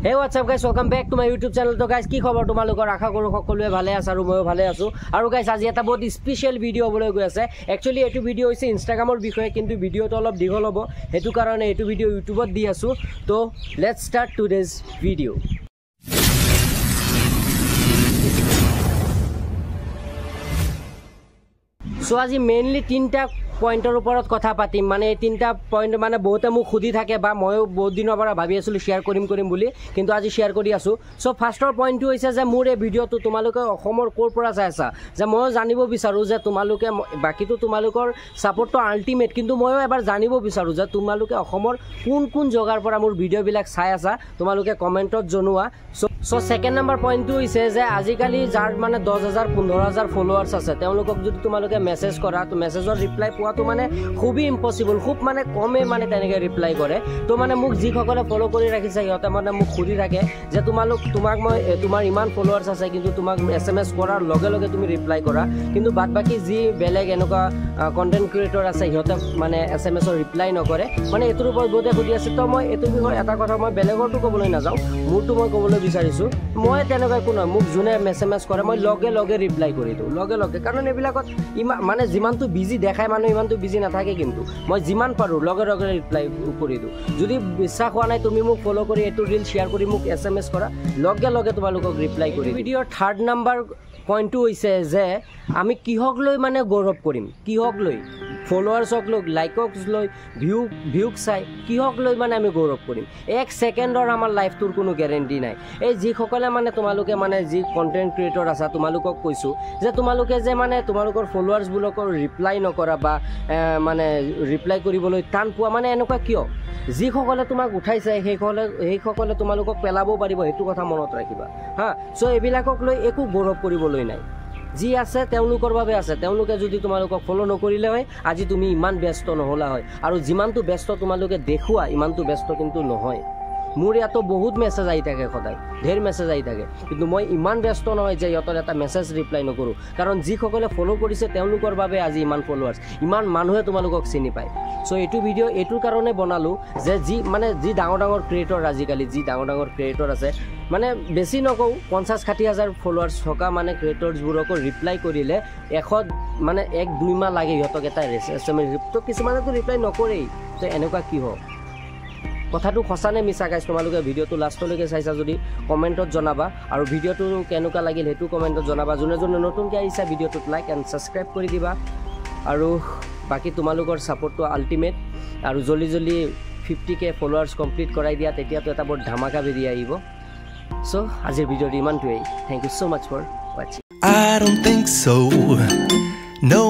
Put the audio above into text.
Hey, what's up guys, welcome back to my YouTube channel. So guys, কি খবৰ তোমালোকৰ আশা কৰো সকলোৱে ভালে আছে আৰু ময়ো ভালে আছো আৰু guys আজি এটা বহুত স্পেশাল ভিডিও হ'বলৈ গৈ আছে একচুয়ালি এটো ভিডিও হৈছে ইনষ্টাগ্ৰামৰ বিষয়ে কিন্তু ভিডিওটো অলপ দীঘল হ'ব হেতু কাৰণে এটো ভিডিও ইউটিউবত দি আছো তো let's start today's video so আজি মেইনলি তিনটা পয়েন্টৰ ওপৰত কথা পাতিম মানে তিনটা পয়েন্ট মানে বহুতে মোক খুদি থাকে বা ময়ো বহুত দিনৰ পৰা ভাবি আছিলো শেয়াৰ কৰিম বুলি কিন্তু আজি শেয়াৰ কৰি আছো সো ফাৰ্ষ্টৰ পয়েন্টটো হৈছে যে মোৰ এই ভিডিওটো তোমালোকে অসমৰ কোৰ পৰা চাই আছা যে মই জানিব বিচাৰো যে তোমালোকে বাকিটো তোমালোকৰ সাপোৰ্টটো আল্টিমেট কিন্তু ময়ো এবাৰ জানিব বিচাৰো যে তোমালোকে অসমৰ কোন জগাৰ পৰা মোৰ ভিডিও বিলাক চাই আছা তোমালোকে কমেন্টত জনোৱা সো সেকেন্ড নাম্বাৰ পয়েন্টটো হৈছে যে আজিকালি যাৰ মানে 10000 15000 ফলোৱাৰ্স আছে তেওঁলোকক যদি তোমালোকে মেসেজ কৰা তো মেসেজৰ ৰিপ্লাই পোৱাটো মানে খুবই ইম্পসিবল খুব মানে কমে মানে তেনেকে ৰিপ্লাই কৰে তো মানে মোক যিসকলে ফলো কৰি ৰাখিছে ইহঁতে মানে মোক খুদি থাকে যে তোমাক মই তোমাৰ ইমান ফলোৱাৰ্স আছে কিন্তু তোমাক এসএমএস কৰাৰ লগে লগে তুমি ৰিপ্লাই কৰা কিন্তু বাদ বাকি যি বেলেগ এনেকুৱা কন্টেন্ট ক্ৰিয়েটৰ আছে ইহঁতে মানে এসএমএসৰ ৰিপ্লাই নকৰে মানে এটোৰ ওপৰত বহুতে খুদি আছে তো মই এটো বিষয় এটা কথা মই বেলেগৰটো ক'বলৈ নাযাওঁ মোৰটো মই ক'বলৈ বিচাৰিছো মই তেনেকৈ কোনো মোক জুনে এসএমএস কৰে মই লগে লগে ৰিপ্লাই কৰি দিওঁ লগে লগে কাৰণ এবিলাকত মানে যিমানটো বিজি দেখায় মানুহ ইমানটো বিজি নাথাকে কিন্তু মই যিমান পাৰো লগে লগে ৰিপ্লাই কৰি দিওঁ যদি বিশ্বাস হোৱা নাই তুমি মোক ফলো কৰি এটো ৰিল শেয়াৰ কৰি মোক এসএমএস কৰা লগে লগে তোমালোকক ৰিপ্লাই কৰি ভিডিঅ'ৰ থাৰ্ড নাম্বাৰ পয়েন্টটো হৈছে যে আমি কিহক লৈ মানে গৌৰৱ কৰিম কিহক লৈ ফলোৱাৰ্সক লৈ লাইকক লৈ ভিউক চাই কিহক লৈ মানে আমি গৌৰৱ কৰিম এক সেকেন্ডৰ আমাৰ লাইফটোৰ কোনো গ্যাৰান্টি নাই এই যিসকলে মানে তোমালোকে মানে যি কন্টেন্ট ক্ৰিয়েটৰ আছে তোমালোকক কৈছো যে তোমালোকে যে মানে তোমালোকৰ ফলোৱাৰ্স বুলকৰ ৰিপ্লাই নকৰা বা মানে ৰিপ্লাই কৰিবলৈ টান পোৱা মানে এনেকুৱা কিয় যিসকলে তোমাক উঠাইছে সেইসকলে তোমালোকক পেলাব পাৰিব হেতু কথা মনত ৰাখিবা হা সো এবিলাকক লৈ একো গৌৰৱ কৰিবলৈ নাই যি আছে তেওঁলোকৰ বাবে আছে তেওঁলোকে যদি তোমালোকক ফলো নকৰিলে হয় আজি তুমি ইমান ব্যস্ত নহলা হয় আৰু যিমানটো ব্যস্ত তোমালোকে দেখুৱা ইমানটো ব্যস্ত কিন্তু নহয় মোৰ ইয়াতো বহুত মেসেজ আহি থাকে সদায় ঢেৰ মেসেজ আহি থাকে কিন্তু মই ইমান ব্যস্ত নহয় যে ইহঁতৰ এটা মেসেজ ৰিপ্লাই নকৰো কাৰণ যিসকলে ফলো কৰিছে তেওঁলোকৰ বাবে আজি ইমান ফলোৱাৰ্স ইমান মানুহে তোমালোকক চিনি পায় সো এটো ভিডিও এটোৰ কাৰণে বনালো যে যি ডাঙৰ ক্ৰিয়েটৰ আজিকালি যি ডাঙৰ ক্ৰিয়েটৰ আছে মানে বেছি নকও 50-60,000 ফলোৱাৰ্স থকা মানে ক্ৰিয়েটৰছবোৰক ৰিপ্লাই কৰিলে 100 মানে 1-2 মাহ লাগে ইহঁতক এটা এসএমএস তো কিছুমানেতো ৰিপ্লাই নকৰেই তো এনেকুৱা কি হয় কথাটো খসানে মিছা গাইছ তোমালোকে ভিডিওটো লাষ্টলৈকে চাইছা যদি কমেন্টত জনাবা আৰু ভিডিওটো কেনেকুৱা লাগিল হেতু কমেন্টত জনাবা যোনে নতুনকৈ আহিছা ভিডিওটোত লাইক এণ্ড সাবস্ক্ৰাইব কৰি দিবা আৰু বাকি তোমালোকৰ সাপোৰ্টটো আল্টিমেট আৰু জলদি 50k ফলোৱাৰ্স কমপ্লিট কৰাই দিয়া তেতিয়াতো এটা বৰ ধামাকা বেৰি আহিব সো আজিৰ ভিডিওটো ইমানটোৱেই thank you so much for watching I don't think so. No